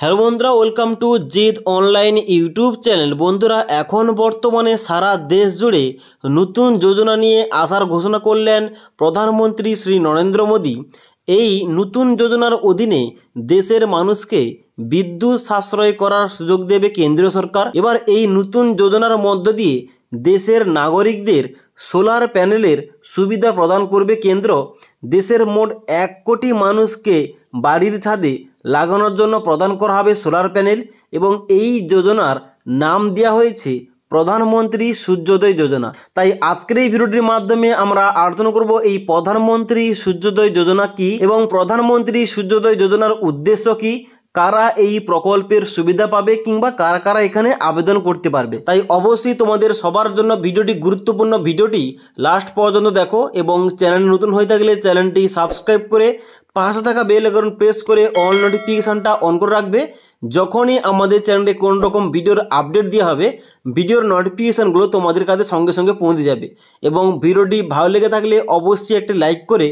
Hello বন্ধুরা, welcome to Gide online YouTube channel. বন্ধুরা, এখন বর্তমানে সারা দেশ জুড়ে নতুন যোজনা নিয়ে আসার ঘোষণা করলেন প্রধানমন্ত্রী শ্রী নরেন্দ্র মোদী। এই নতুন যোজনার অধীনে দেশের মানুষকে বিদ্যুৎ সাশ্রয় করার সুযোগ দেবে কেন্দ্রীয় সরকার। এবার এই নতুন যোজনার মধ্য দিয়ে দেশের নাগরিকদের সোলার প্যানেলের সুবিধা প্রদান করবে কেন্দ্র। দেশের মোট 1 কোটি মানুষকে বাড়ির ছাদে লাগানোর জন্য প্রদান করা হবে সোলার প্যানেল এবং এই যোজনার নাম দেওয়া হয়েছে প্রধানমন্ত্রী সূর্যোদয় যোজনা। তাই আজকের এই ভিডিওটির মাধ্যমে আমরা আলোচনা করব এই প্রধানমন্ত্রী সূর্যোদয় যোজনা কি এবং প্রধানমন্ত্রী সূর্যোদয় যোজনার উদ্দেশ্য কি, কারা এই প্রকল্পের সুবিধা পাবে কিংবা কারা কারা এখানে আবেদন করতে পারবে। তাই অবশ্যই তোমাদের সবার জন্য ভিডিওটি গুরুত্বপূর্ণ, ভিডিওটি লাস্ট পর্যন্ত দেখো এবং চ্যানেল নতুন হয়ে থাকলে চ্যানেলটি সাবস্ক্রাইব করে পাশে থাকা বেল আইকন প্রেস করে অল নোটিফিকেশানটা অন করে রাখবে। যখনই আমাদের চ্যানেলে কোনো রকম ভিডিওর আপডেট দেওয়া হবে, ভিডিওর নোটিফিকেশানগুলো তোমাদের কাছে সঙ্গে সঙ্গে পৌঁছে যাবে। এবং ভিডিওটি ভালো লেগে থাকলে অবশ্যই একটি লাইক করে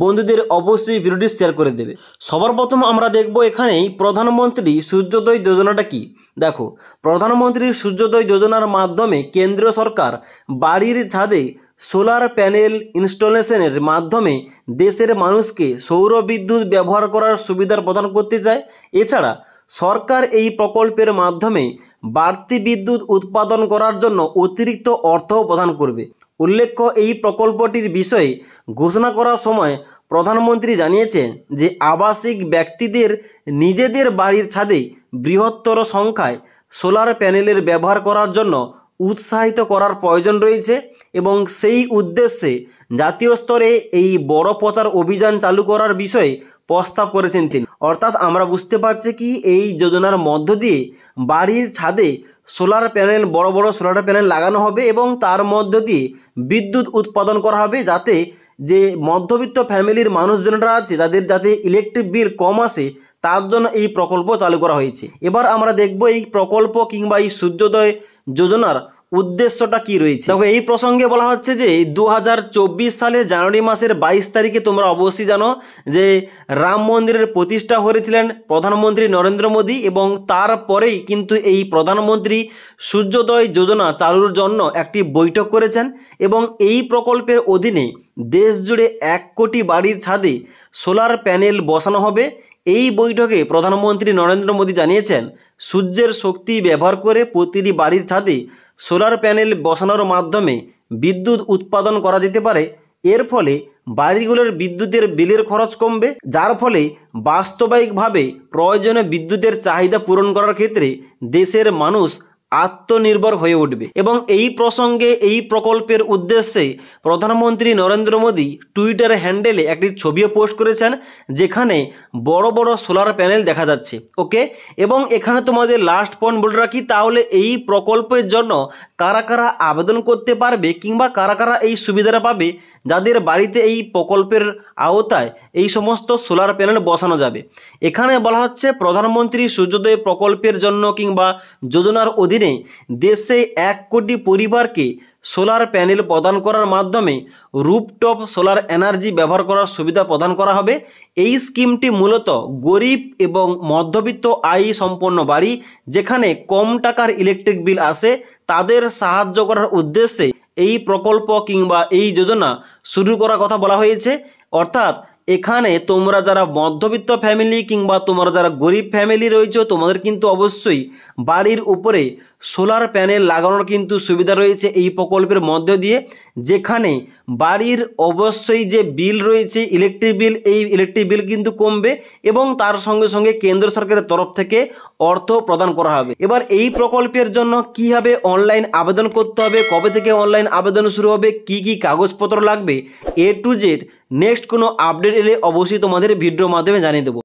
বন্ধুদের অবশ্যই ভিডিওটি শেয়ার করে দেবে। সবার প্রথম আমরা দেখব এখানেই প্রধানমন্ত্রী সূর্যোদয় যোজনাটা কি। দেখো, প্রধানমন্ত্রী সূর্যোদয় যোজনার মাধ্যমে কেন্দ্র সরকার বাড়ির ছাদে সোলার প্যানেল ইনস্টলেশনের মাধ্যমে দেশের মানুষকে সৌর বিদ্যুৎ ব্যবহার করার সুবিধা প্রদান করতে চায়। এছাড়া সরকার এই প্রকল্পের মাধ্যমে বাড়তি বিদ্যুৎ উৎপাদন করার জন্য অতিরিক্ত অর্থও প্রদান করবে। উল্লেখ্য, এই প্রকল্পটির বিষয়ে ঘোষণা করার সময় প্রধানমন্ত্রী জানিয়েছেন যে আবাসিক ব্যক্তিদের নিজেদের বাড়ির ছাদে বৃহত্তর সংখ্যায় সোলার প্যানেলের ব্যবহার করার জন্য উৎসাহিত করার প্রয়োজন রয়েছে এবং সেই উদ্দেশ্যে জাতীয় স্তরে এই বড় প্রচার অভিযান চালু করার বিষয়ে প্রস্তাব করেছেন তিনি। অর্থাৎ আমরা বুঝতে পারছি কি এই যোজনার মধ্য দিয়ে বাড়ির ছাদে সোলার প্যানেল, বড় বড় সোলার প্যানেল লাগানো হবে এবং তার মধ্য দিয়ে বিদ্যুৎ উৎপাদন করা হবে, যাতে যে মধ্যবিত্ত ফ্যামিলির মানুষজনরা আছে তাদের যাতে ইলেকট্রিক বিল কম আসে, তার জন্য এই প্রকল্প চালু করা হয়েছে। এবার আমরা দেখব এই প্রকল্প কিংবা এই সূর্যোদয় যোজনার উদ্দেশ্যটা কি রয়েছে। দেখো, এই প্রসঙ্গে বলা হচ্ছে যে 2024 সালের জানুয়ারি মাসের 22 তারিখে তোমরা অবশ্যই জানো যে রাম মন্দিরের প্রতিষ্ঠা করেছিলেন প্রধানমন্ত্রী নরেন্দ্র মোদী এবং তারপরেই কিন্তু এই প্রধানমন্ত্রী সূর্যোদয় যোজনা চালুর জন্য একটি বৈঠক করেছেন এবং এই প্রকল্পের অধীনে দেশ জুড়ে 1 কোটি বাড়ির ছাদে সোলার প্যানেল বসানো হবে। এই বৈঠকে প্রধানমন্ত্রী নরেন্দ্র মোদী জানিয়েছেন সূর্যের শক্তি ব্যবহার করে প্রতিটি বাড়ির ছাদে সোলার প্যানেল বসানোর মাধ্যমে বিদ্যুৎ উৎপাদন করা যেতে পারে। এর ফলে বাড়িগুলোর বিদ্যুতের বিলের খরচ কমবে, যার ফলে বাস্তবিকভাবে প্রয়োজনীয় বিদ্যুতের চাহিদা পূরণ করার ক্ষেত্রে দেশের মানুষ আত্মনির্ভর হয়ে উঠবে। এবং এই প্রসঙ্গে এই প্রকল্পের উদ্দেশ্যে প্রধানমন্ত্রী নরেন্দ্র মোদী টুইটার হ্যান্ডেলে একটি ছবিও পোস্ট করেছেন যেখানে বড় বড় সোলার প্যানেল দেখা যাচ্ছে। ওকে, এবং এখানে তোমাদের লাস্ট পয়েন্ট বলে রাখি, তাহলে এই প্রকল্পের জন্য কারা কারা আবেদন করতে পারবে কিংবা কারা কারা এই সুবিধাটা পাবে যাদের বাড়িতে এই প্রকল্পের আওতায় এই সমস্ত সোলার প্যানেল বসানো যাবে। এখানে বলা হচ্ছে প্রধানমন্ত্রী সূর্যোদয় প্রকল্পের জন্য কিংবা যোজনার অধীনে দেশে 1 কোটি পরিবারকে সোলার প্যানেল প্রদান করার মাধ্যমে রুফটপ সোলার এনার্জি ব্যবহার করার সুবিধা প্রদান করা হবে। এই স্কিমটি মূলত গরিব এবং মধ্যবিত্ত আয় সম্পন্ন বাড়ি যেখানে কম টাকার ইলেকট্রিক বিল আসে তাদের সাহায্য করার উদ্দেশ্যে এই প্রকল্প কিংবা এই যোজনা শুরু করার কথা বলা হয়েছে। অর্থাৎ এখানে তোমরা যারা মধ্যবিত্ত ফ্যামিলি কিংবা তোমরা যারা গরিব ফ্যামিলি রয়েছে তোমাদের কিন্তু অবশ্যই বাড়ির উপরে সোলার প্যানেল লাগানোর কিন্তু সুবিধা রয়েছে এই প্রকল্পের মধ্য দিয়ে, যেখানে বাড়ির অবশ্যই যে বিল রয়েছে ইলেকট্রিক বিল, এই ইলেকট্রিক বিল কিন্তু কমবে এবং তার সঙ্গে সঙ্গে কেন্দ্র সরকারের তরফ থেকে অর্থ প্রদান করা হবে। এবার এই প্রকল্পের জন্য কীভাবে অনলাইন আবেদন করতে হবে, কবে থেকে অনলাইন আবেদন শুরু হবে, কি কি কাগজপত্র লাগবে, A to Z নেক্সট কোনো আপডেট এলে অবশ্যই তোমাদের ভিডিওর মাধ্যমে জানিয়ে দেবো।